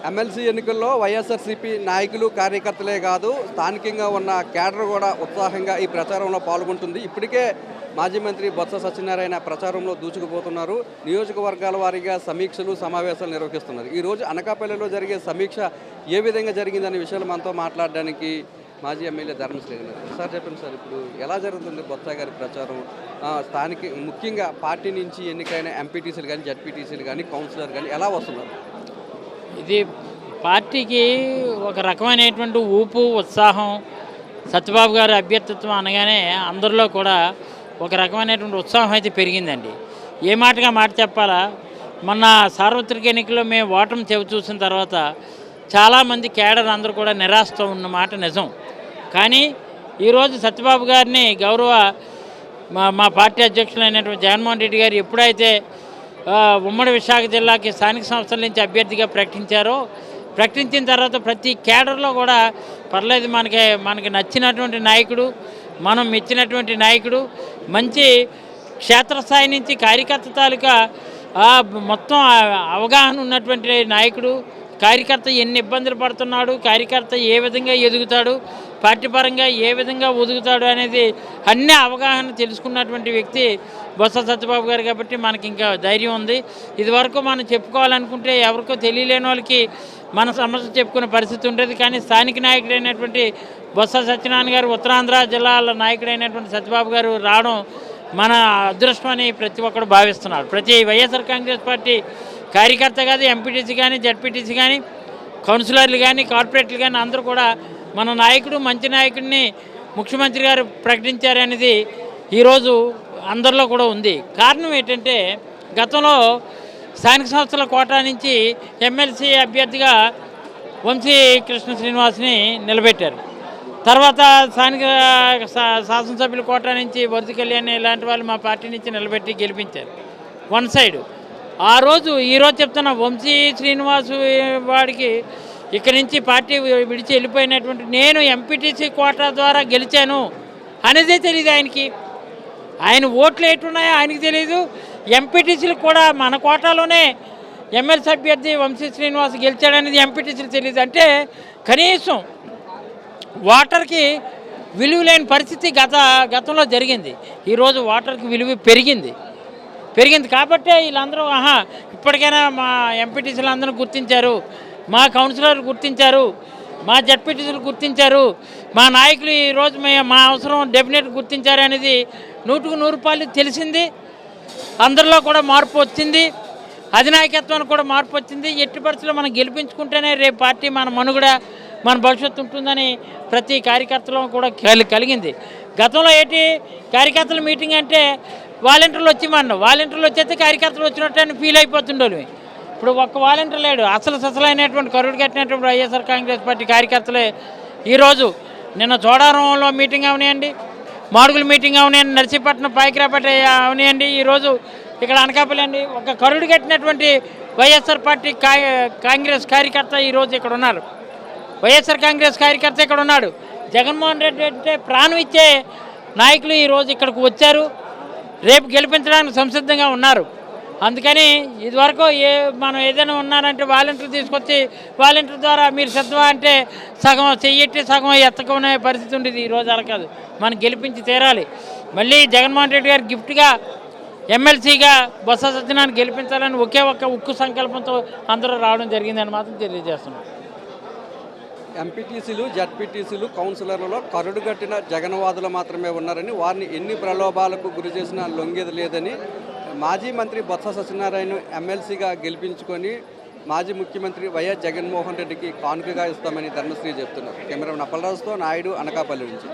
MLC ఎన్నికల్లో వైఎస్ఆర్సీపీ నాయకులు కార్యకర్తలే కాదు స్థానికంగా ఉన్న కేడర్ కూడా ఉత్సాహంగా ఈ ప్రచారంలో పాల్గొంటుంది. ఇప్పటికే మాజీ మంత్రి బొత్స సత్యనారాయణ ప్రచారంలో దూసుకుపోతున్నారు. నియోజకవర్గాల వారీగా సమీక్షలు సమావేశాలు నిర్వహిస్తున్నారు. ఈరోజు అనకాపల్లిలో జరిగే సమీక్ష ఏ విధంగా జరిగిందనే విషయాలు మనతో మాట్లాడడానికి మాజీ ఎమ్మెల్యే ధర్మశ్రీ గారు. సార్ చెప్పండి సార్, ఇప్పుడు ఎలా జరుగుతుంది బొత్స గారి ప్రచారం? స్థానిక ముఖ్యంగా పార్టీ నుంచి ఎన్నికైన ఎంపీటీసీలు కానీ జడ్పీటీసీలు కానీ కౌన్సిలర్ కానీ ఎలా వస్తున్నారు? ఇది పార్టీకి ఒక రకమైనటువంటి ఊపు ఉత్సాహం. సత్యబాబు గారి అభ్యర్థిత్వం అనగానే అందరిలో కూడా ఒక రకమైనటువంటి ఉత్సాహం అయితే పెరిగిందండి. ఏ మాటగా మాట చెప్పాలా, మొన్న సార్వత్రిక ఎన్నికల్లో మేము ఓటమి చూసిన తర్వాత చాలామంది కేడర్ అందరూ కూడా నిరాశతో ఉన్న మాట నిజం. కానీ ఈరోజు సత్యబాబు గారిని గౌరవ మా పార్టీ అధ్యక్షులైనటువంటి జగన్మోహన్ రెడ్డి గారు ఎప్పుడైతే ఉమ్మడి విశాఖ జిల్లాకి స్థానిక సంస్థల నుంచి అభ్యర్థిగా ప్రకటించిన తర్వాత ప్రతి కేడర్లో కూడా పర్లేదు, మనకి నచ్చినటువంటి నాయకుడు, మనం మెచ్చినటువంటి నాయకుడు, మంచి క్షేత్రస్థాయి నుంచి కార్యకర్త తాలూకా మొత్తం అవగాహన ఉన్నటువంటి నాయకుడు, కార్యకర్త ఎన్ని ఇబ్బందులు పడుతున్నాడు, కార్యకర్త ఏ విధంగా ఎదుగుతాడు, పార్టీ పరంగా ఏ విధంగా ఒదుగుతాడు అనేది అన్ని అవగాహన తెలుసుకున్నటువంటి వ్యక్తి బొత్స సత్యబాబు గారు. కాబట్టి మనకి ఇంకా ధైర్యం ఉంది. ఇదివరకు మనం చెప్పుకోవాలనుకుంటే ఎవరికో తెలియలేని వాళ్ళకి మన సమస్య చెప్పుకునే పరిస్థితి ఉండేది. కానీ స్థానిక నాయకుడైనటువంటి బొత్స సత్యనారాయణ గారు, ఉత్తరాంధ్ర జిల్లాల నాయకుడైనటువంటి సత్యబాబు గారు రావడం మన అదృష్టం అని ప్రతి ఒక్కరు భావిస్తున్నారు. ప్రతి వైఎస్ఆర్ కాంగ్రెస్ పార్టీ కార్యకర్త కాదు, ఎంపీటీసీ కానీ జడ్పీటీసీ కానీ కౌన్సిలర్లు కానీ కార్పొరేట్లు కానీ అందరూ కూడా మన నాయకుడు, మంచి నాయకుడిని ముఖ్యమంత్రి గారు ప్రకటించారనేది ఈరోజు అందరిలో కూడా ఉంది. కారణం ఏంటంటే గతంలో స్థానిక సంస్థల కోటా నుంచి ఎమ్మెల్సీ అభ్యర్థిగా వంశీ కృష్ణ శ్రీనివాస్ని నిలబెట్టారు. తర్వాత స్థానిక శాసనసభ్యుల కోటా నుంచి వరద కళ్యాణ్ ఇలాంటి వాళ్ళు మా పార్టీ నుంచి నిలబెట్టి గెలిపించారు వన్ సైడ్. ఈరోజు చెప్తున్న వంశీ శ్రీనివాసు వాడికి ఇక్కడి నుంచి పార్టీ విడిచి వెళ్ళిపోయినటువంటి నేను ఎంపీటీసీ కోటా ద్వారా గెలిచాను అనేదే తెలియదు ఆయనకి. ఆయన ఓట్లు ఎట్టున్నాయో ఆయనకి తెలియదు. ఎంపీటీసీలకు కూడా మన కోటాలోనే ఎమ్మెల్సీ అభ్యర్థి వంశీ శ్రీనివాస్ గెలిచాడనేది ఎంపీటీసీలు తెలియదు. అంటే కనీసం ఓటర్కి విలువ లేని పరిస్థితి గతంలో జరిగింది. ఈరోజు ఓటర్కి విలువ పెరిగింది కాబట్టే వీళ్ళందరూ ఇప్పటికైనా మా ఎంపీటీసీలు అందరూ గుర్తించారు, మా కౌన్సిలర్లు గుర్తించారు, మా జడ్పీటీసీలు గుర్తించారు, మా నాయకులు ఈరోజు మా అవసరం డెఫినెట్ గుర్తించారు అనేది 100% తెలిసింది. అందరిలో కూడా మార్పు వచ్చింది, అధినాయకత్వానికి కూడా మార్పు వచ్చింది. ఎట్టి పరిస్థితుల్లో మనం గెలిపించుకుంటేనే రేపు పార్టీ మన మనుగడ, మన భవిష్యత్తు ఉంటుందని ప్రతి కార్యకర్తలో కూడా కలిగింది. గతంలో కార్యకర్తల మీటింగ్ అంటే వాలంటీర్లు వచ్చేస్తే కార్యకర్తలు వచ్చినట్టు అని ఫీల్ అయిపోతుండేవి. ఇప్పుడు ఒక్క వాలంటీర్ లేడు. అసలైనటువంటి కరుడు కట్టినటువంటి వైఎస్ఆర్ కాంగ్రెస్ పార్టీ కార్యకర్తలే ఈరోజు నిన్న చోడారంలో మీటింగ్ అవనియండి, మాడుగుల మీటింగ్ అవనియండి, నర్సీపట్నం పాయకరాపేట అవనియండి, ఈరోజు ఇక్కడ అనకాపల్లి అండి. ఒక కరుడు కట్టినటువంటి వైఎస్ఆర్ పార్టీ కాంగ్రెస్ కార్యకర్త ఈరోజు ఇక్కడ ఉన్నారు. వైఎస్ఆర్ కాంగ్రెస్ కార్యకర్త ఇక్కడ ఉన్నాడు. జగన్మోహన్ రెడ్డి అంటే ప్రాణం ఇచ్చే నాయకులు ఈరోజు ఇక్కడికి వచ్చారు, రేపు గెలిపించడానికి సంసిద్ధంగా ఉన్నారు. అందుకని ఇదివరకు మనం ఏదైనా ఉన్నారంటే వాలంటీర్లు తీసుకొచ్చి వాలంటీర్ ద్వారా మీరు సిద్ధమా అంటే సగం చెయ్యట్టి సగం ఎత్తకునే పరిస్థితి ఉండేది. ఈరోజు అలా కాదు, మనం గెలిపించి తీరాలి. మళ్ళీ జగన్మోహన్ రెడ్డి గారు గిఫ్ట్గా ఎమ్మెల్సీగా బొత్స సత్యనారాయణ గెలిపించాలని ఒకే ఒక్క ఉక్కు సంకల్పంతో అందరూ రావడం జరిగిందని మాత్రం తెలియజేస్తున్నాం. ఎంపీటీసీలు జడ్పీటీసీలు కౌన్సిలర్లలో కరుడుగట్టిన జగన్వాదులు మాత్రమే ఉన్నారని, వారిని ఎన్ని ప్రలోభాలకు గురి చేసినా లొంగేది లేదని మాజీ మంత్రి బొత్స సత్యనారాయణ ఎమ్మెల్సీగా గెలిపించుకొని మాజీ ముఖ్యమంత్రి వైఎస్ జగన్మోహన్ రెడ్డికి కానుకగా ఇస్తామని ధర్మశ్రీ చెప్తున్నారు. కెమెరామెన్ అప్పలరాజుతో నాయుడు, అనకాపల్లి నుంచి.